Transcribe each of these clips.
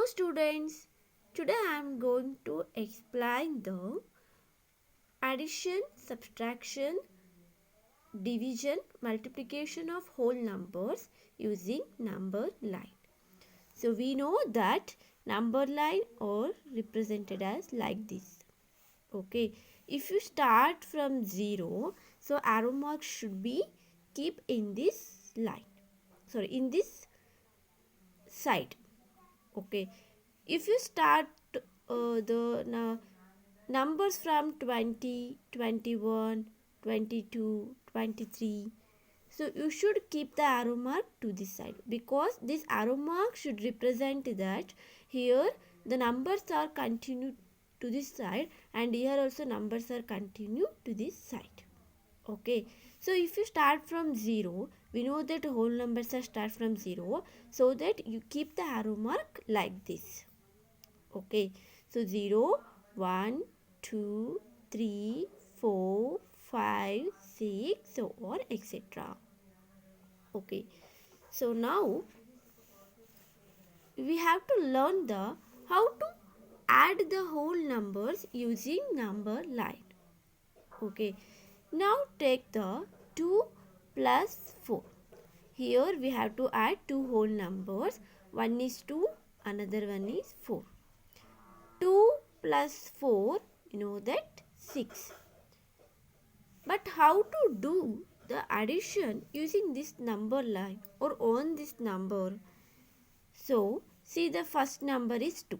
students, today I am going to explain the addition, subtraction, division, multiplication of whole numbers using number line. So we know that number line are represented as like this. Okay, if you start from 0, so arrow mark should be keep in this line. Sorry, in this side. Okay, if you start the numbers from 20, 21, 22, 23, so you should keep the arrow mark to this side, because this arrow mark should represent that here the numbers are continued to this side and here also numbers are continued to this side. Okay, so if you start from 0, we know that whole numbers are start from 0, so that you keep the arrow mark like this. Okay, so 0, 1, 2, 3, 4, 5, 6, so on, etc. Okay, so now we have to learn the how to add the whole numbers using number line. Okay, now take the 2 plus 4. Here we have to add two whole numbers. One is 2, another one is 4. 2 plus 4, you know that 6. But how to do the addition using this number line or on this number? So, see, the first number is 2.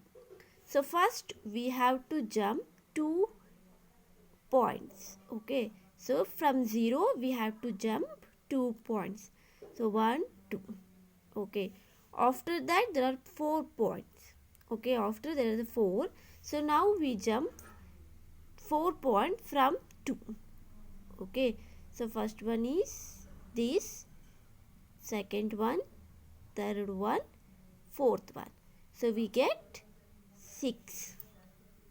So, first we have to jump 2 points. Okay, so from 0 we have to jump 2 points. So 1, 2. Okay, after that there are 4 points. Okay, after there are the 4. So now we jump 4 points from 2. Okay, so first one is this, second one, third one, fourth one. So we get 6.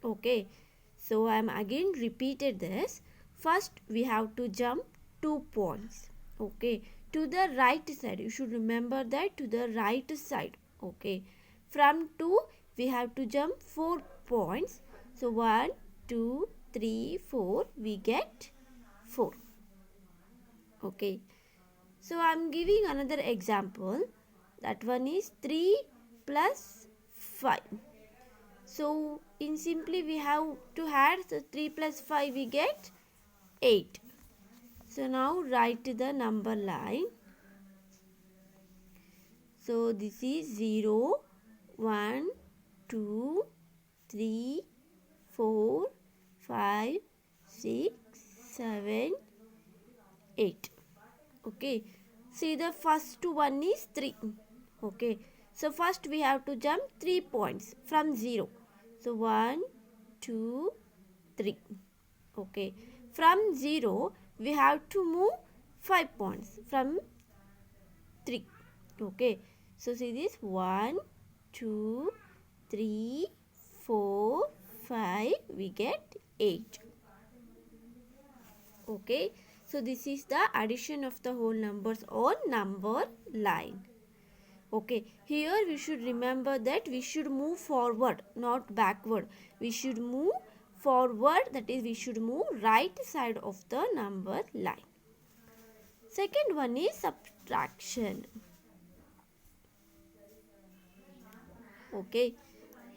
Okay, so I am again repeated this. First we have to jump 2 points. Okay, to the right side. You should remember that, to the right side. Okay, from 2 we have to jump 4 points. So 1, 2, 3, 4, we get 4. Okay, so I am giving another example. That one is 3 plus 5. So in simply we have to add, so 3 plus 5 we get 8. So now write the number line. So this is 0, 1, 2, 3, 4, 5, 6, 7, 8. Okay, see, the first one is 3. Okay, so first we have to jump 3 points from 0. So 1, 2, 3. Okay, from 0 we have to move 5 points from 3. Okay, so see this, 1, 2, 3, 4, 5, we get 8. Okay, so this is the addition of the whole numbers on number line. Okay, here we should remember that we should move forward, not backward. We should move forward, that is, we should move right side of the number line. Second one is subtraction. Okay,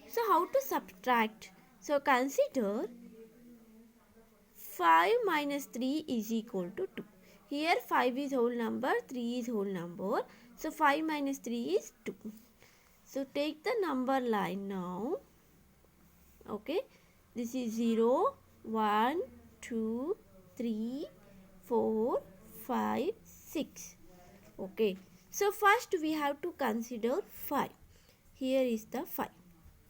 so how to subtract? So consider 5 minus 3 is equal to 2. Here 5 is whole number, 3 is whole number. So 5 minus 3 is 2. So take the number line now. Okay, this is 0, 1, 2, 3, 4, 5, 6. Okay, so first we have to consider 5. Here is the 5.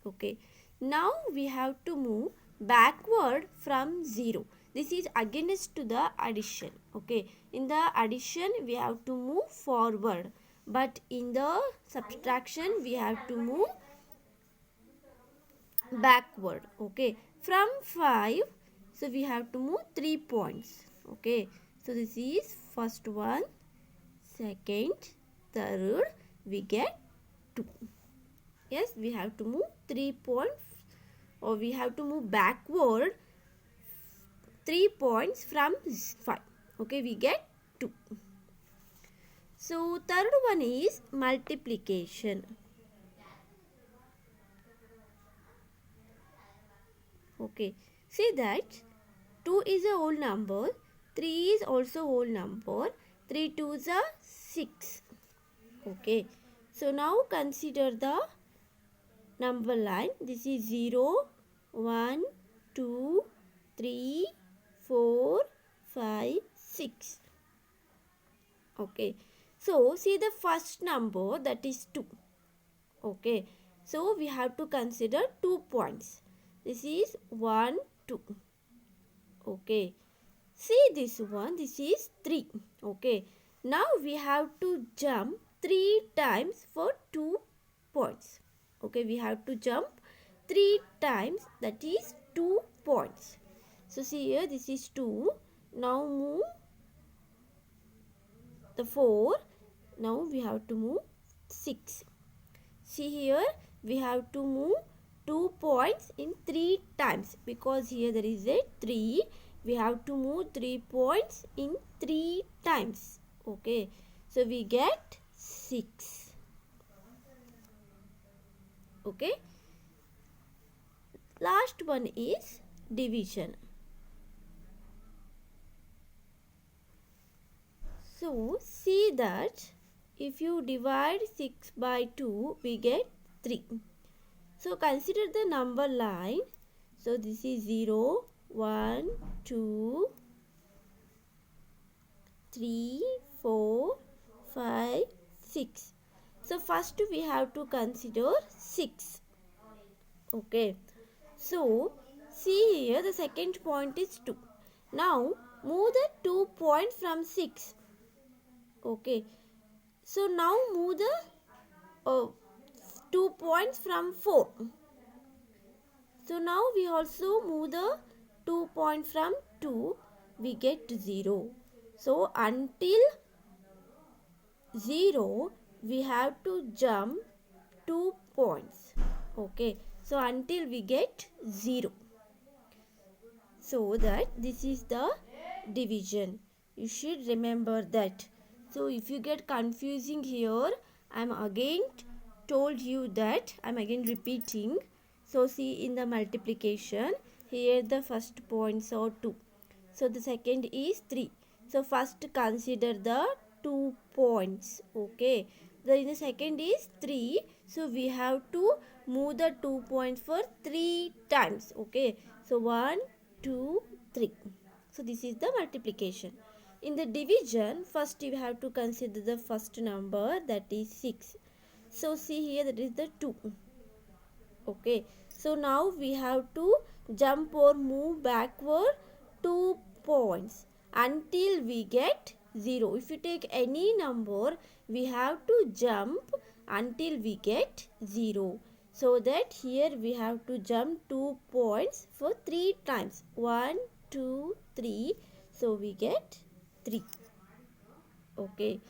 Okay, now we have to move backward from 0. This is against to the addition. Okay, in the addition we have to move forward, but in the subtraction we have to move backward. Okay, from 5, so we have to move 3 points. Okay, so this is first one, second, third, we get 2. Yes, we have to move 3 points, or we have to move backward 3 points from 5. Okay, we get 2. So third one is multiplication. Okay, see that 2 is a whole number, 3 is also whole number, 3 2s are 6. Okay, so now consider the number line. This is 0, 1, 2, 3, 4, 5, 6. Okay, so see the first number, that is 2. Okay, so we have to consider 2 points. This is 1, 2. Okay, see this one, this is 3. Okay, now we have to jump 3 times for 2 points. Okay, we have to jump 3 times, that is 2 points. So see here, this is 2. Now move the 4. Now we have to move 6. See here, we have to move 2 points in 3 times, because here there is a 3. We have to move 3 points in 3 times. Okay, so we get 6. Okay, last one is division. So see that if you divide 6 by 2, we get 3. So consider the number line. So this is 0, 1, 2, 3, 4, 5, 6. So first we have to consider 6. Okay. So see here, the second point is 2. Now move the 2 points from 6. Okay. So now move the 2 points from 4. So now we also move the 2 points from 2. We get 0. So until 0, we have to jump 2 points. Okay. So until we get 0. So that this is the division. You should remember that. So if you get confusing here, I am again told you that, I am again repeating. So see in the multiplication, here the first points are 2. So the second is 3. So first consider the 2 points. Okay. Then the second is 3. So we have to move the 2 points for 3 times. Okay. So 1, 2, 3. So this is the multiplication. In the division, first you have to consider the first number, that is 6. So see here, that is the 2. Okay. So now we have to jump or move backward 2 points until we get 0. If you take any number, we have to jump until we get 0. So that here we have to jump 2 points for 3 times. 1, 2, 3. So we get 3. Okay.